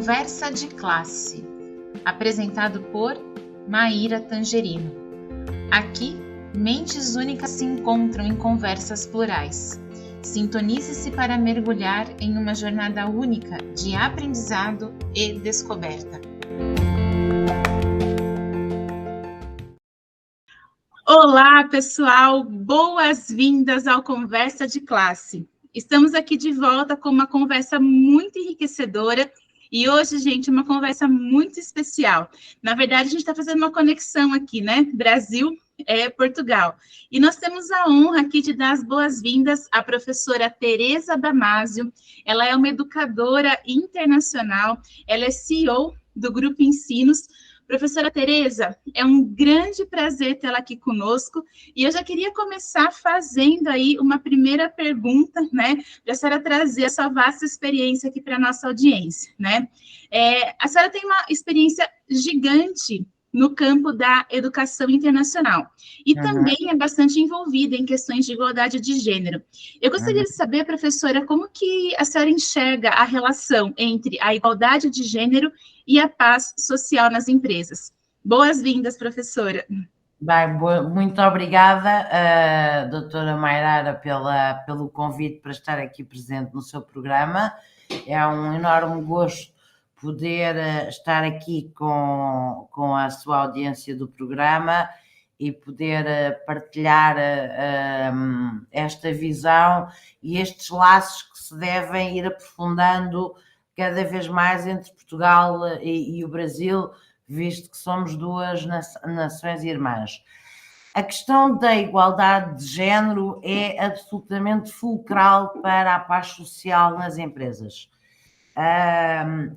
Conversa de Classe, apresentado por Maíra Tangerino. Aqui, mentes únicas se encontram em conversas plurais. Sintonize-se para mergulhar em uma jornada única de aprendizado e descoberta. Olá, pessoal! Boas-vindas ao Conversa de Classe. Estamos aqui de volta com uma conversa muito enriquecedora e hoje, gente, uma conversa muito especial. Na verdade, a gente está fazendo uma conexão aqui, né? Brasil Portugal. E nós temos a honra aqui de dar as boas-vindas à professora Tereza Damasio. Ela é uma educadora internacional, ela é CEO do Grupo Ensinos. Professora Tereza, é um grande prazer tê-la aqui conosco e eu já queria começar fazendo aí uma primeira pergunta, né, para a senhora trazer a sua vasta experiência aqui para a nossa audiência, né? A senhora tem uma experiência gigante no campo da educação internacional e também é bastante envolvida em questões de igualdade de gênero. Eu gostaria de saber, professora, como que a senhora enxerga a relação entre a igualdade de gênero e a paz social nas empresas. Boas-vindas, professora. Bem, muito obrigada, doutora Mairara, pelo convite para estar aqui presente no seu programa. É um enorme gosto poder estar aqui com a sua audiência do programa e poder partilhar esta visão e estes laços que se devem ir aprofundando cada vez mais entre Portugal e o Brasil, visto que somos duas nações irmãs. A questão da igualdade de género é absolutamente fulcral para a paz social nas empresas.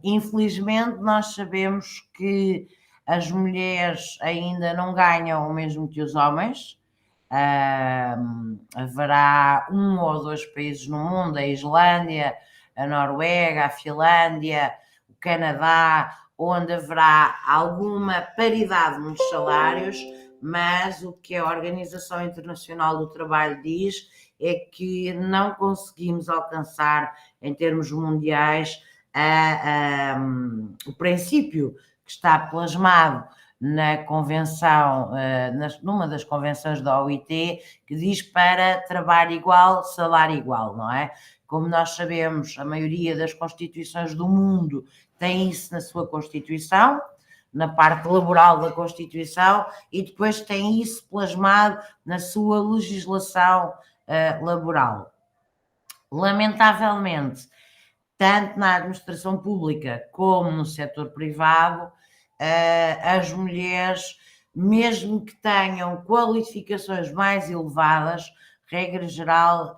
Infelizmente, nós sabemos que as mulheres ainda não ganham o mesmo que os homens. Haverá 1 ou 2 países no mundo, a Islândia, a Noruega, a Finlândia, o Canadá, onde haverá alguma paridade nos salários, mas o que a Organização Internacional do Trabalho diz é que não conseguimos alcançar, em termos mundiais, o princípio que está plasmado na convenção, numa das convenções da OIT, que diz para trabalho igual, salário igual, não é? Como nós sabemos, a maioria das constituições do mundo tem isso na sua Constituição, na parte laboral da Constituição, e depois tem isso plasmado na sua legislação laboral. Lamentavelmente, tanto na administração pública como no setor privado, as mulheres, mesmo que tenham qualificações mais elevadas, regra geral,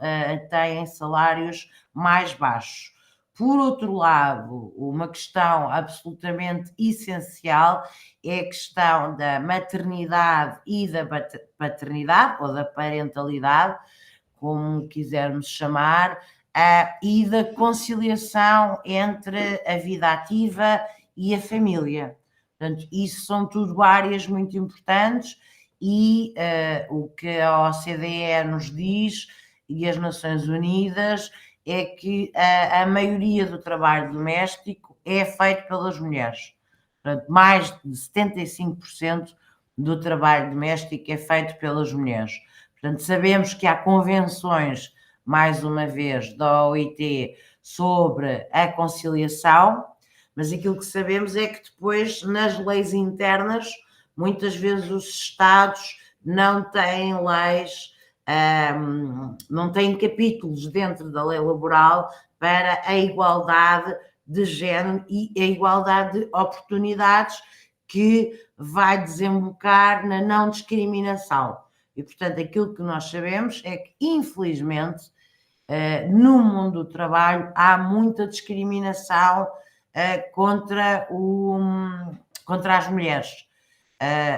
têm salários mais baixos. Por outro lado, uma questão absolutamente essencial é a questão da maternidade e da paternidade, ou da parentalidade, como quisermos chamar, e da conciliação entre a vida ativa e a família. Portanto, isso são tudo áreas muito importantes e o que a OCDE nos diz e as Nações Unidas é que a maioria do trabalho doméstico é feito pelas mulheres. Portanto, mais de 75% do trabalho doméstico é feito pelas mulheres. Portanto, sabemos que há convenções, mais uma vez, da OIT sobre a conciliação, mas aquilo que sabemos é que depois, nas leis internas, muitas vezes os Estados não têm leis, não têm capítulos dentro da lei laboral para a igualdade de género e a igualdade de oportunidades que vai desembocar na não discriminação. E, portanto, aquilo que nós sabemos é que, infelizmente, no mundo do trabalho há muita discriminação contra as mulheres.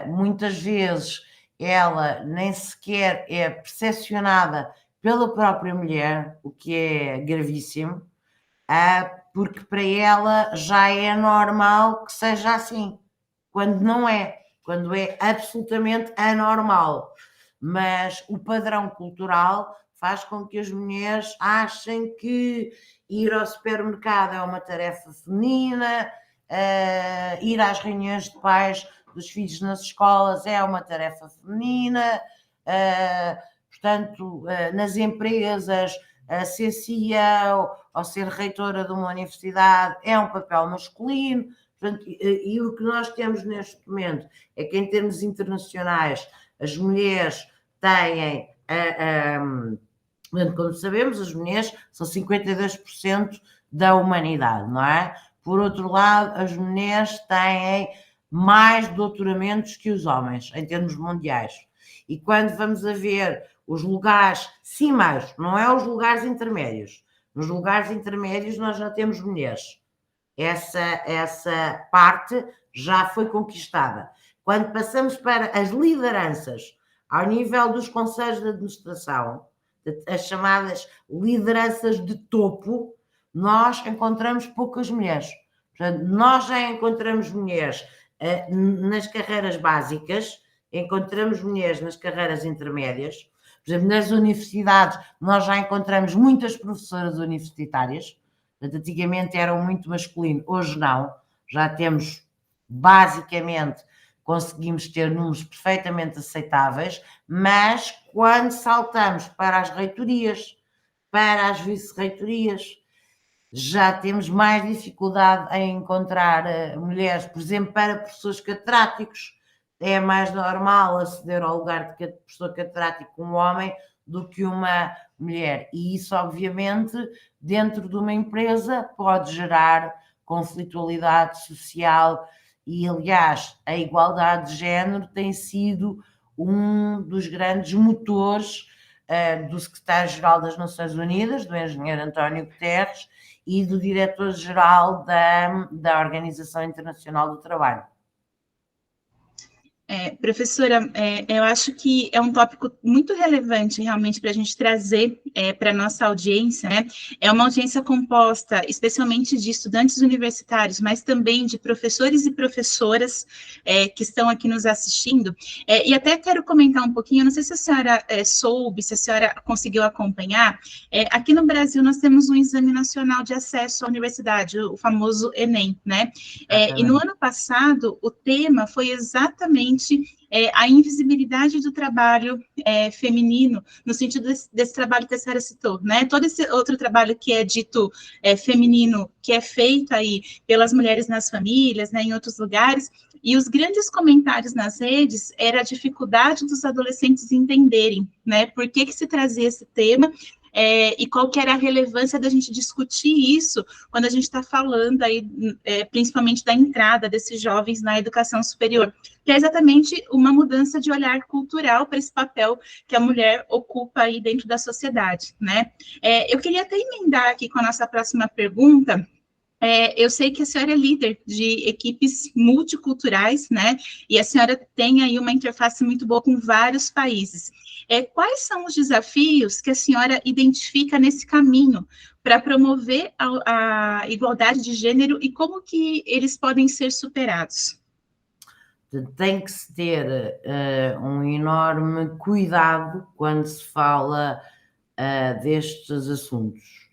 Muitas vezes ela nem sequer é percepcionada pela própria mulher, o que é gravíssimo, porque para ela já é normal que seja assim, quando não é, quando é absolutamente anormal. Mas o padrão cultural faz com que as mulheres achem que ir ao supermercado é uma tarefa feminina, ir às reuniões de pais dos filhos nas escolas é uma tarefa feminina, portanto, nas empresas, ser CEO ou ser reitora de uma universidade é um papel masculino. Portanto, e o que nós temos neste momento é que, em termos internacionais, as mulheres têm, como sabemos, as mulheres são 52% da humanidade, não é? Por outro lado, as mulheres têm mais doutoramentos que os homens, em termos mundiais. E quando vamos a ver os lugares cimeiros, não é os lugares intermédios. Nos lugares intermédios nós já temos mulheres. Essa parte já foi conquistada. Quando passamos para as lideranças, ao nível dos conselhos de administração, as chamadas lideranças de topo, nós encontramos poucas mulheres. Portanto, nós já encontramos mulheres nas carreiras básicas, encontramos mulheres nas carreiras intermédias. Por exemplo, nas universidades, nós já encontramos muitas professoras universitárias. Antigamente eram muito masculino, hoje não. Já temos, basicamente, conseguimos ter números perfeitamente aceitáveis, mas quando saltamos para as reitorias, para as vice-reitorias, já temos mais dificuldade em encontrar mulheres, por exemplo, para professores catedráticos. É mais normal aceder ao lugar de professor catedrático um homem do que uma mulher. E isso, obviamente, dentro de uma empresa pode gerar conflitualidade social e, aliás, a igualdade de género tem sido um dos grandes motores do secretário-geral das Nações Unidas, do engenheiro António Guterres, e do diretor-geral da Organização Internacional do Trabalho. Professora, eu acho que é um tópico muito relevante realmente para a gente trazer para a nossa audiência, né? É uma audiência composta especialmente de estudantes universitários, mas também de professores e professoras que estão aqui nos assistindo. E até quero comentar um pouquinho, não sei se a senhora soube, se a senhora conseguiu acompanhar, aqui no Brasil nós temos um Exame Nacional de Acesso à Universidade, o famoso Enem, né? E no ano passado, o tema foi exatamente a invisibilidade do trabalho feminino, no sentido desse trabalho que a senhora citou, né? Todo esse outro trabalho que é dito feminino, que é feito aí pelas mulheres nas famílias, né, em outros lugares, e os grandes comentários nas redes era a dificuldade dos adolescentes entenderem, né, por que se trazia esse tema, e qual que era a relevância da gente discutir isso quando a gente está falando aí, principalmente da entrada desses jovens na educação superior, que é exatamente uma mudança de olhar cultural para esse papel que a mulher ocupa aí dentro da sociedade, né? Eu queria até emendar aqui com a nossa próxima pergunta. Eu sei que a senhora é líder de equipes multiculturais, né? E a senhora tem aí uma interface muito boa com vários países. Quais são os desafios que a senhora identifica nesse caminho para promover a igualdade de gênero e como que eles podem ser superados? Tem que se ter um enorme cuidado quando se fala destes assuntos.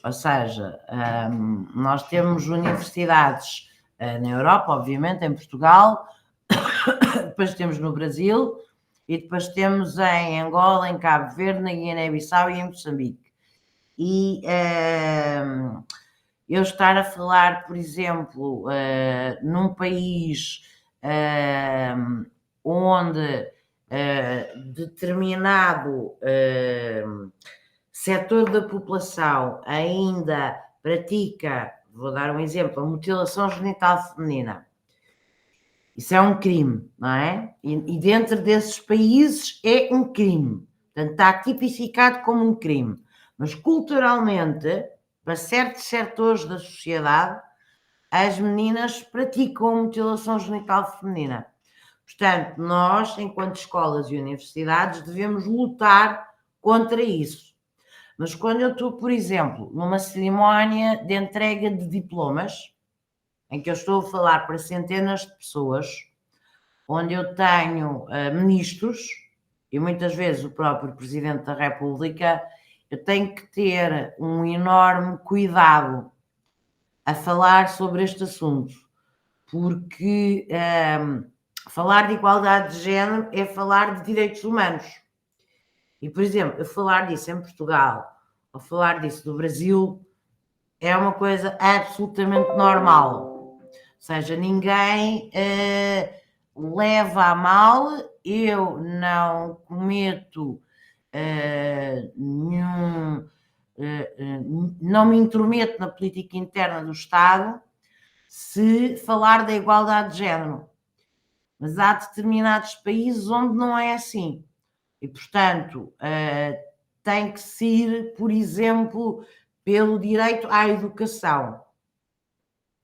Ou seja, nós temos universidades na Europa, obviamente, em Portugal, depois temos no Brasil, e depois temos em Angola, em Cabo Verde, na Guiné-Bissau e em Moçambique. E eu estar a falar, por exemplo, num país onde determinado setor da população ainda pratica, vou dar um exemplo, a mutilação genital feminina. Isso é um crime, não é? E dentro desses países é um crime. Portanto, está tipificado como um crime. Mas culturalmente, para certos setores da sociedade, as meninas praticam a mutilação genital feminina. Portanto, nós, enquanto escolas e universidades, devemos lutar contra isso. Mas quando eu estou, por exemplo, numa cerimónia de entrega de diplomas, em que eu estou a falar para centenas de pessoas, onde eu tenho ministros e muitas vezes o próprio Presidente da República, eu tenho que ter um enorme cuidado a falar sobre este assunto, porque falar de igualdade de género é falar de direitos humanos. E, por exemplo, eu falar disso em Portugal ou falar disso no Brasil é uma coisa absolutamente normal. Ou seja, ninguém leva a mal, eu não cometo não me intrometo na política interna do Estado se falar da igualdade de género. Mas há determinados países onde não é assim. E, portanto, tem que se ir, por exemplo, pelo direito à educação.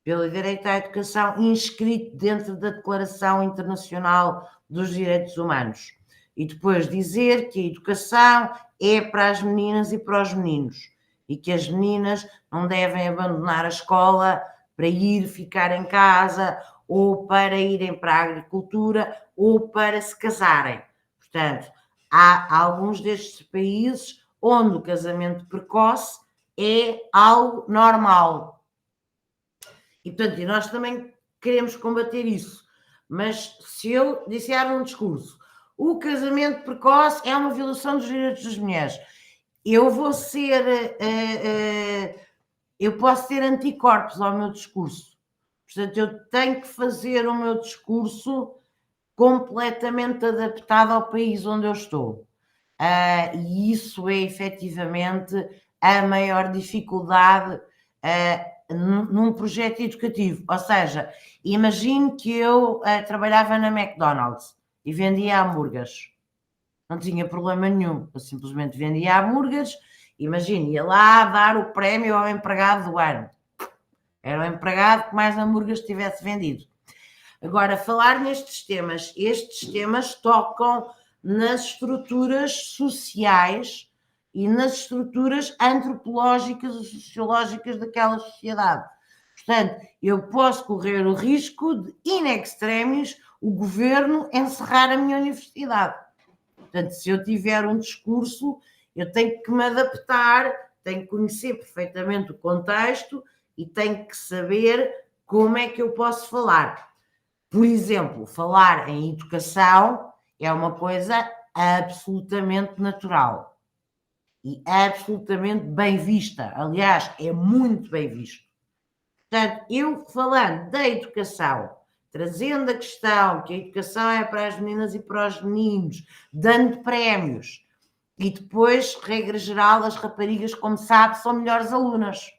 Pelo direito à educação inscrito dentro da Declaração Internacional dos Direitos Humanos. E depois dizer que a educação é para as meninas e para os meninos. E que as meninas não devem abandonar a escola para ir ficar em casa ou para irem para a agricultura ou para se casarem. Portanto, há alguns destes países onde o casamento precoce é algo normal. E, portanto, nós também queremos combater isso. Mas se eu disser num discurso o casamento precoce é uma violação dos direitos das mulheres, eu vou ser... eu posso ter anticorpos ao meu discurso. Portanto, eu tenho que fazer o meu discurso completamente adaptado ao país onde eu estou. E isso é efetivamente a maior dificuldade num projeto educativo. Ou seja, imagine que eu trabalhava na McDonald's e vendia hambúrgueres. Não tinha problema nenhum, eu simplesmente vendia hambúrgueres. Imagine, ia lá dar o prémio ao empregado do ano. Era o empregado que mais hambúrgueres tivesse vendido. Agora, falar nestes temas, estes temas tocam nas estruturas sociais e nas estruturas antropológicas e sociológicas daquela sociedade. Portanto, eu posso correr o risco de, in extremis, o governo encerrar a minha universidade. Portanto, se eu tiver um discurso, eu tenho que me adaptar, tenho que conhecer perfeitamente o contexto e tenho que saber como é que eu posso falar. Por exemplo, falar em educação é uma coisa absolutamente natural e absolutamente bem vista. Aliás, é muito bem visto. Portanto, eu falando da educação, trazendo a questão que a educação é para as meninas e para os meninos, dando prémios, e depois, regra geral, as raparigas, como sabe, são melhores alunas.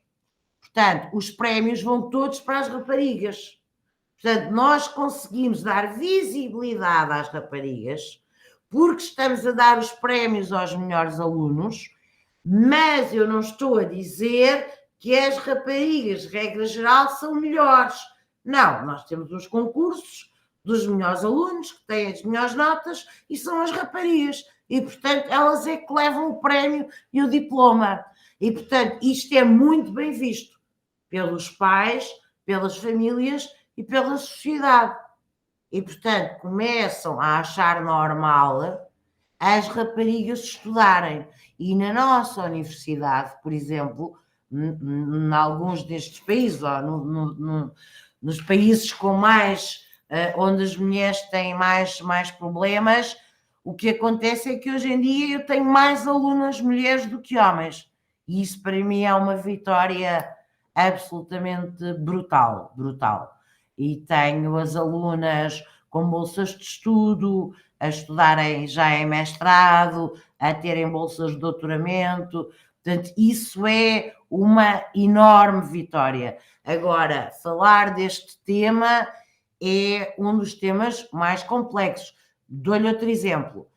Portanto, os prémios vão todos para as raparigas. Portanto, nós conseguimos dar visibilidade às raparigas porque estamos a dar os prémios aos melhores alunos, mas eu não estou a dizer que as raparigas, regra geral, são melhores. Não, nós temos os concursos dos melhores alunos, que têm as melhores notas, e são as raparigas. E, portanto, elas é que levam o prémio e o diploma. E, portanto, isto é muito bem visto pelos pais, pelas famílias e pela sociedade. E, portanto, começam a achar normal as raparigas estudarem. E na nossa universidade, por exemplo, em alguns destes países, ou nos países com mais, onde as mulheres têm mais problemas, o que acontece é que hoje em dia eu tenho mais alunas mulheres do que homens. E isso para mim é uma vitória absolutamente brutal. E tenho as alunas com bolsas de estudo, a estudarem já em mestrado, a terem bolsas de doutoramento. Portanto, isso é uma enorme vitória. Agora, falar deste tema é um dos temas mais complexos. Dou-lhe outro exemplo.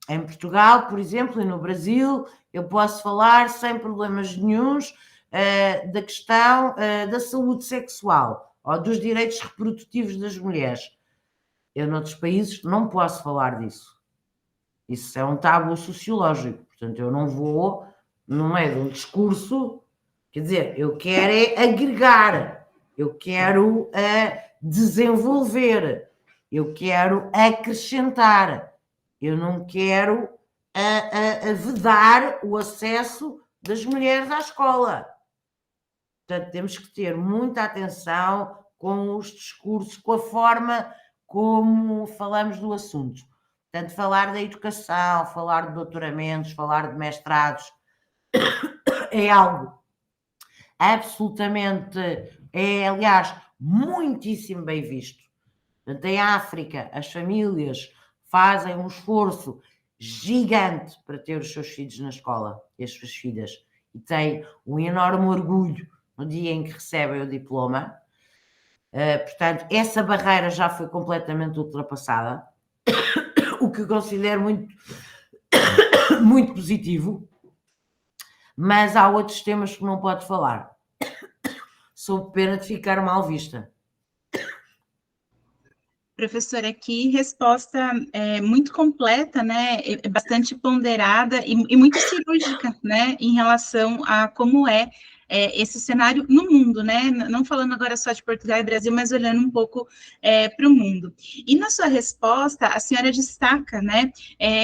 Em Portugal, por exemplo, e no Brasil, eu posso falar sem problemas nenhuns da questão da saúde sexual ou dos direitos reprodutivos das mulheres. Eu, noutros países, não posso falar disso. Isso é um tabu sociológico. Portanto, eu não vou, não é de um discurso, quer dizer, eu quero é agregar, eu quero desenvolver, eu quero acrescentar, eu não quero vedar o acesso das mulheres à escola. Portanto, temos que ter muita atenção com os discursos, com a forma como falamos do assunto. Portanto, falar da educação, falar de doutoramentos, falar de mestrados, é algo absolutamente, aliás, muitíssimo bem visto. Portanto, em África, as famílias fazem um esforço gigante para ter os seus filhos na escola, e as suas filhas, e têm um enorme orgulho no dia em que recebem o diploma. Portanto, essa barreira já foi completamente ultrapassada, o que eu considero muito, muito positivo, mas há outros temas que não pode falar, sob pena de ficar mal vista. Professora, aqui resposta muito completa, né, bastante ponderada e muito cirúrgica, né, em relação a como esse cenário no mundo, né, não falando agora só de Portugal e Brasil, mas olhando um pouco para o mundo. E na sua resposta, a senhora destaca, né,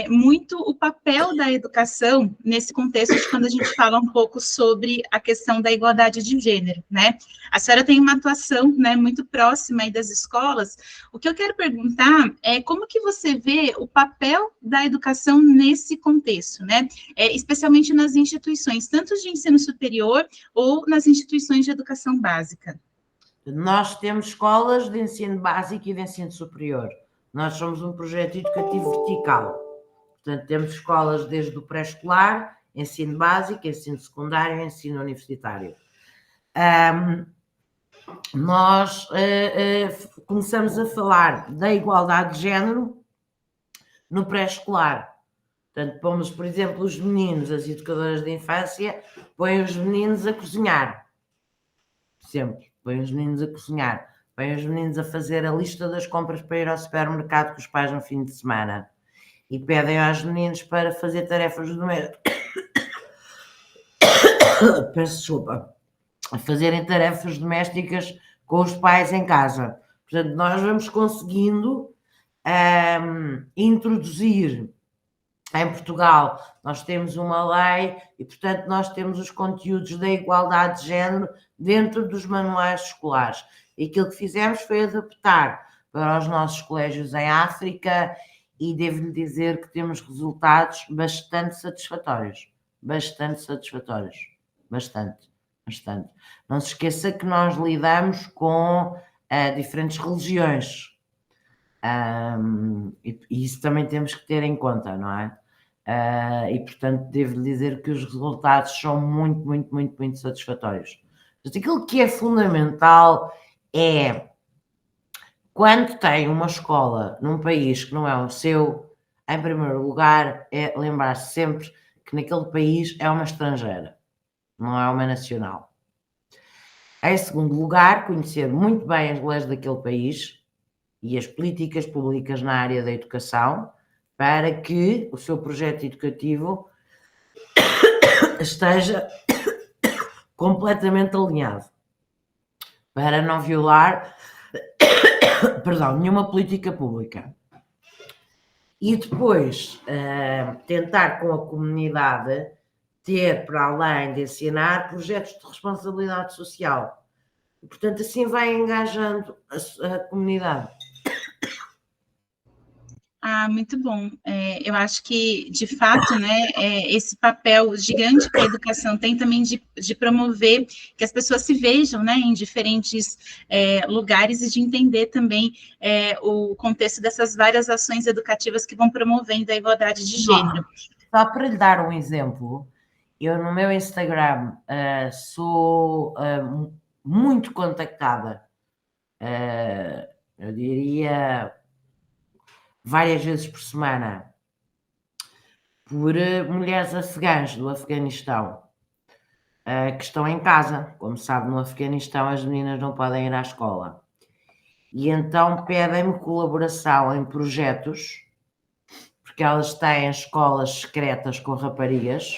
muito o papel da educação nesse contexto de quando a gente fala um pouco sobre a questão da igualdade de gênero, né. A senhora tem uma atuação, né, muito próxima aí das escolas. O que eu quero perguntar é como que você vê o papel da educação nesse contexto, né? Especialmente nas instituições, tanto de ensino superior ou nas instituições de educação básica. Nós temos escolas de ensino básico e de ensino superior. Nós somos um projeto educativo vertical. Portanto, temos escolas desde o pré-escolar, ensino básico, ensino secundário e ensino universitário. Nós começamos a falar da igualdade de género no pré-escolar. Portanto, pomos, por exemplo, os meninos, as educadoras de infância, põem os meninos a cozinhar. Sempre, põem os meninos a cozinhar. Põem os meninos a fazer a lista das compras para ir ao supermercado com os pais no fim de semana. E pedem aos meninos para fazer tarefas domésticas. Peço desculpa. A fazerem tarefas domésticas com os pais em casa. Portanto, nós vamos conseguindo introduzir em Portugal, nós temos uma lei e, portanto, nós temos os conteúdos da igualdade de género dentro dos manuais escolares. E aquilo que fizemos foi adaptar para os nossos colégios em África e devo-lhe dizer que temos resultados bastante satisfatórios. Bastante satisfatórios. Bastante. Não se esqueça que nós lidamos com diferentes religiões. E isso também temos que ter em conta, não é? E, portanto, devo dizer que os resultados são muito satisfatórios. Mas aquilo que é fundamental é, quando tem uma escola num país que não é o seu, em primeiro lugar, é lembrar-se sempre que naquele país é uma estrangeira, não é uma nacional. Em segundo lugar, conhecer muito bem as leis daquele país e as políticas públicas na área da educação, para que o seu projeto educativo esteja completamente alinhado, para não violar, nenhuma política pública. E depois tentar com a comunidade ter, para além de ensinar, projetos de responsabilidade social. E, portanto, assim vai engajando a comunidade. Muito bom. Eu acho que, de fato, né, esse papel gigante que a educação tem também de promover que as pessoas se vejam, né, em diferentes lugares e de entender também o contexto dessas várias ações educativas que vão promovendo a igualdade de gênero. Só para lhe dar um exemplo, eu no meu Instagram sou muito contactada, eu diria várias vezes por semana, por mulheres afegãs do Afeganistão que estão em casa. Como sabe, no Afeganistão as meninas não podem ir à escola. E então pedem-me colaboração em projetos, porque elas têm escolas secretas com raparigas,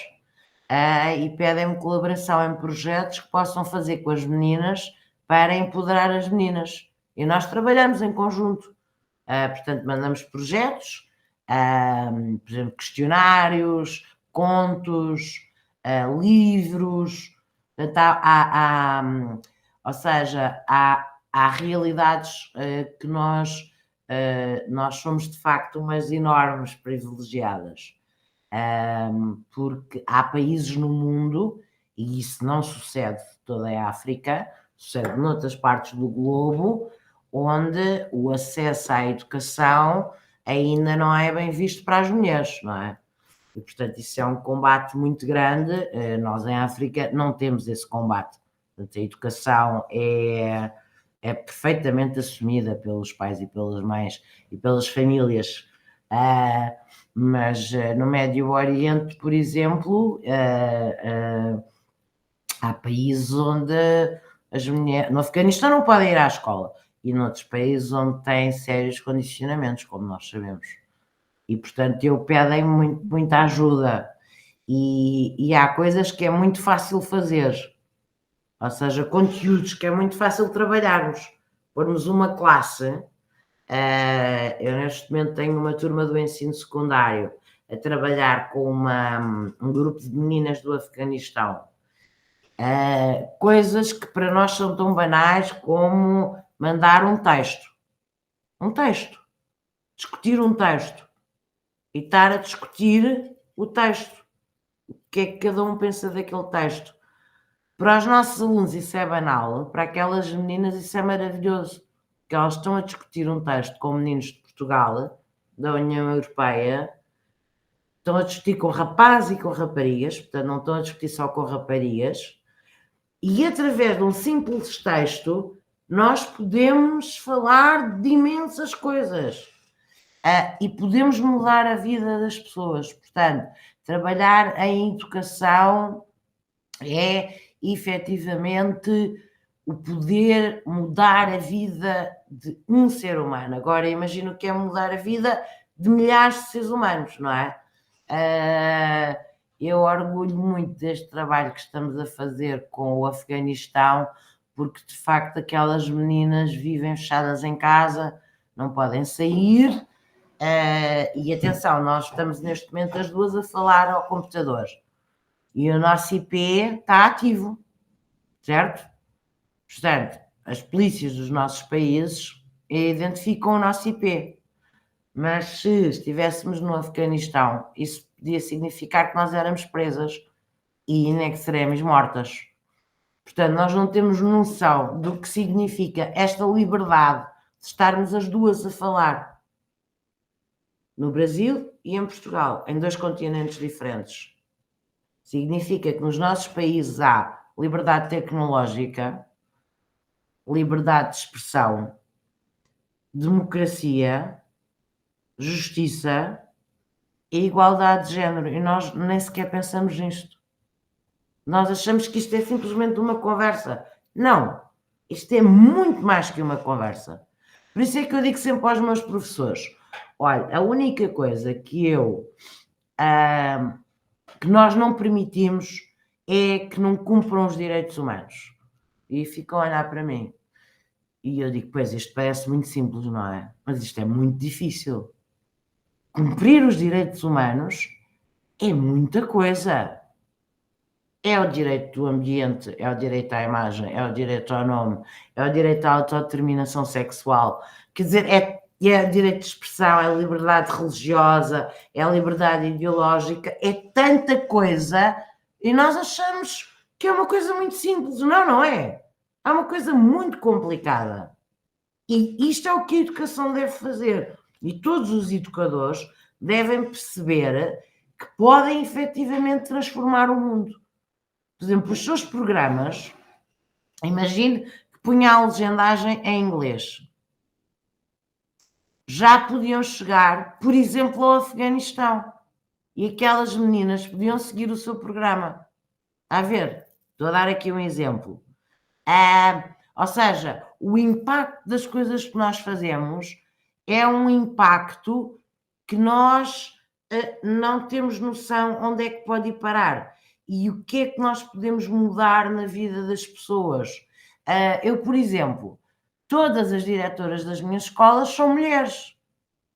e pedem-me colaboração em projetos que possam fazer com as meninas para empoderar as meninas. E nós trabalhamos em conjunto. Portanto, mandamos projetos, por exemplo, questionários, contos, livros. Portanto, há há realidades que nós somos de facto umas enormes privilegiadas, porque há países no mundo, e isso não sucede toda a África, sucede noutras partes do globo, onde o acesso à educação ainda não é bem visto para as mulheres, não é? E, portanto, isso é um combate muito grande. Nós, em África, não temos esse combate. Portanto, a educação é perfeitamente assumida pelos pais e pelas mães e pelas famílias. Mas no Médio Oriente, por exemplo, há países onde as mulheres... No Afeganistão não podem ir à escola. E noutros países onde têm sérios condicionamentos, como nós sabemos. E, portanto, pedem muita ajuda. E há coisas que é muito fácil fazer. Ou seja, conteúdos que é muito fácil trabalharmos. Pormos uma classe. Eu, neste momento, tenho uma turma do ensino secundário a trabalhar com um grupo de meninas do Afeganistão. Coisas que para nós são tão banais como mandar um texto. Discutir um texto. E estar a discutir o texto. O que é que cada um pensa daquele texto. Para os nossos alunos isso é banal, para aquelas meninas isso é maravilhoso, porque elas estão a discutir um texto com meninos de Portugal, da União Europeia, estão a discutir com rapazes e com raparigas, portanto não estão a discutir só com raparigas, e através de um simples texto nós podemos falar de imensas coisas. E podemos mudar a vida das pessoas. Portanto, trabalhar em educação é efetivamente o poder mudar a vida de um ser humano. Agora, imagino que é mudar a vida de milhares de seres humanos, não é? Eu orgulho muito deste trabalho que estamos a fazer com o Afeganistão, porque de facto aquelas meninas vivem fechadas em casa, não podem sair. E atenção, nós estamos neste momento as duas a falar ao computador e o nosso IP está ativo, certo? Portanto, as polícias dos nossos países identificam o nosso IP, mas se estivéssemos no Afeganistão, isso podia significar que nós éramos presas e in extremis mortas. Portanto, nós não temos noção do que significa esta liberdade de estarmos as duas a falar. No Brasil e em Portugal, em 2 continentes diferentes. Significa que nos nossos países há liberdade tecnológica, liberdade de expressão, democracia, justiça e igualdade de género. E nós nem sequer pensamos nisto. Nós achamos que isto é simplesmente uma conversa. Não, isto é muito mais que uma conversa. Por isso é que eu digo sempre aos meus professores, olha, a única coisa que que nós não permitimos é que não cumpram os direitos humanos. E ficam a olhar para mim. E eu digo, pois, isto parece muito simples, não é? Mas isto é muito difícil. Cumprir os direitos humanos é muita coisa. É o direito do ambiente, é o direito à imagem, é o direito ao nome, é o direito à autodeterminação sexual. Quer dizer, é o direito de expressão, é a liberdade religiosa, é a liberdade ideológica, é tanta coisa e nós achamos que é uma coisa muito simples. Não, não é. É uma coisa muito complicada. E isto é o que a educação deve fazer. E todos os educadores devem perceber que podem efetivamente transformar o mundo. Por exemplo, os seus programas, imagine que punha a legendagem em inglês. Já podiam chegar, por exemplo, ao Afeganistão. E aquelas meninas podiam seguir o seu programa. A ver, estou a dar aqui um exemplo. Ou seja, o impacto das coisas que nós fazemos é um impacto que nós não temos noção onde é que pode ir parar. E o que é que nós podemos mudar na vida das pessoas. Eu, por exemplo, todas as diretoras das minhas escolas são mulheres.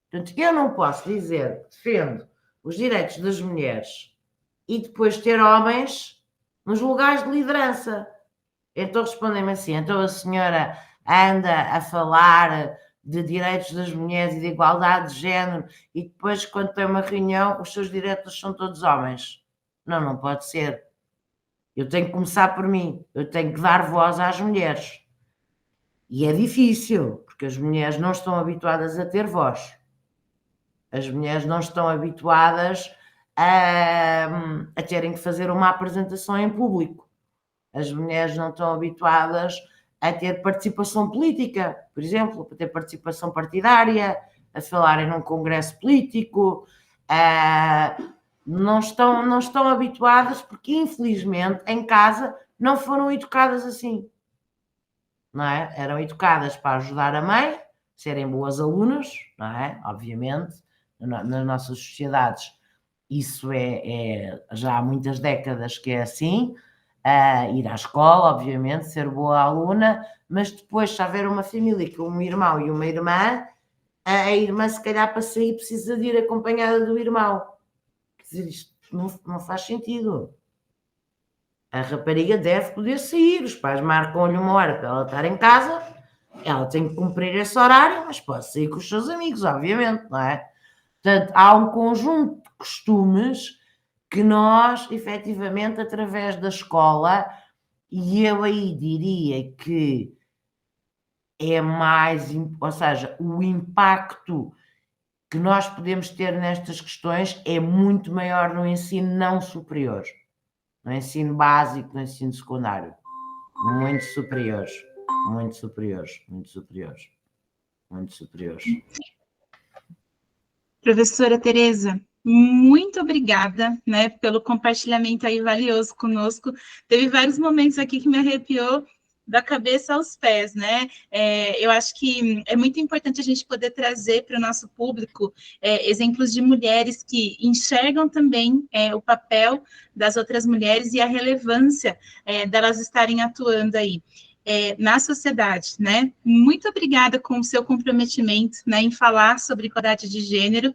Portanto, eu não posso dizer que defendo os direitos das mulheres e depois ter homens nos lugares de liderança. Então respondem-me assim, então a senhora anda a falar de direitos das mulheres e de igualdade de género e depois, quando tem uma reunião, os seus diretores são todos homens. Não, não pode ser. Eu tenho que começar por mim, eu tenho que dar voz às mulheres. E é difícil, porque as mulheres não estão habituadas a ter voz. As mulheres não estão habituadas a terem que fazer uma apresentação em público. As mulheres não estão habituadas a ter participação política, por exemplo, a ter participação partidária, a falarem num congresso político, não estão habituadas porque, infelizmente, em casa não foram educadas assim, não é? Eram educadas para ajudar a mãe, serem boas alunas, não é? Obviamente, nas nossas sociedades isso é já há muitas décadas que é assim, ir à escola, obviamente, ser boa aluna, mas depois, se houver uma família com um irmão e uma irmã, a irmã, se calhar, para sair, precisa de ir acompanhada do irmão. Quer dizer, isto não faz sentido. A rapariga deve poder sair, os pais marcam-lhe uma hora para ela estar em casa, ela tem que cumprir esse horário, mas pode sair com os seus amigos, obviamente, não é? Portanto, há um conjunto de costumes que nós, efetivamente, através da escola, e eu aí diria que é mais, ou seja, o impacto que nós podemos ter nestas questões é muito maior no ensino não superior, no ensino básico, no ensino secundário. Muito superiores, muito superiores, muito superiores, muito superiores. Professora Tereza, muito obrigada, né, pelo compartilhamento aí valioso conosco. Teve vários momentos aqui que me arrepiou da cabeça aos pés, né? Eu acho que é muito importante a gente poder trazer para o nosso público exemplos de mulheres que enxergam também o papel das outras mulheres e a relevância delas estarem atuando aí. Na sociedade, né? Muito obrigada com o seu comprometimento, né, em falar sobre igualdade de gênero.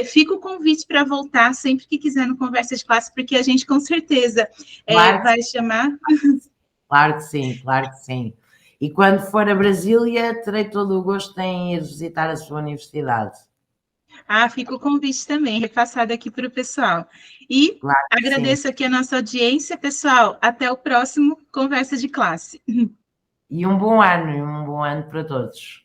Fica o convite para voltar sempre que quiser no Conversa de Classe, porque a gente com certeza vai chamar. Claro que sim, claro que sim. E quando for a Brasília, terei todo o gosto em ir visitar a sua universidade. Fica o convite também, repassado aqui para o pessoal. E claro agradeço aqui a nossa audiência, pessoal. Até o próximo Conversa de Classe. E um bom ano para todos.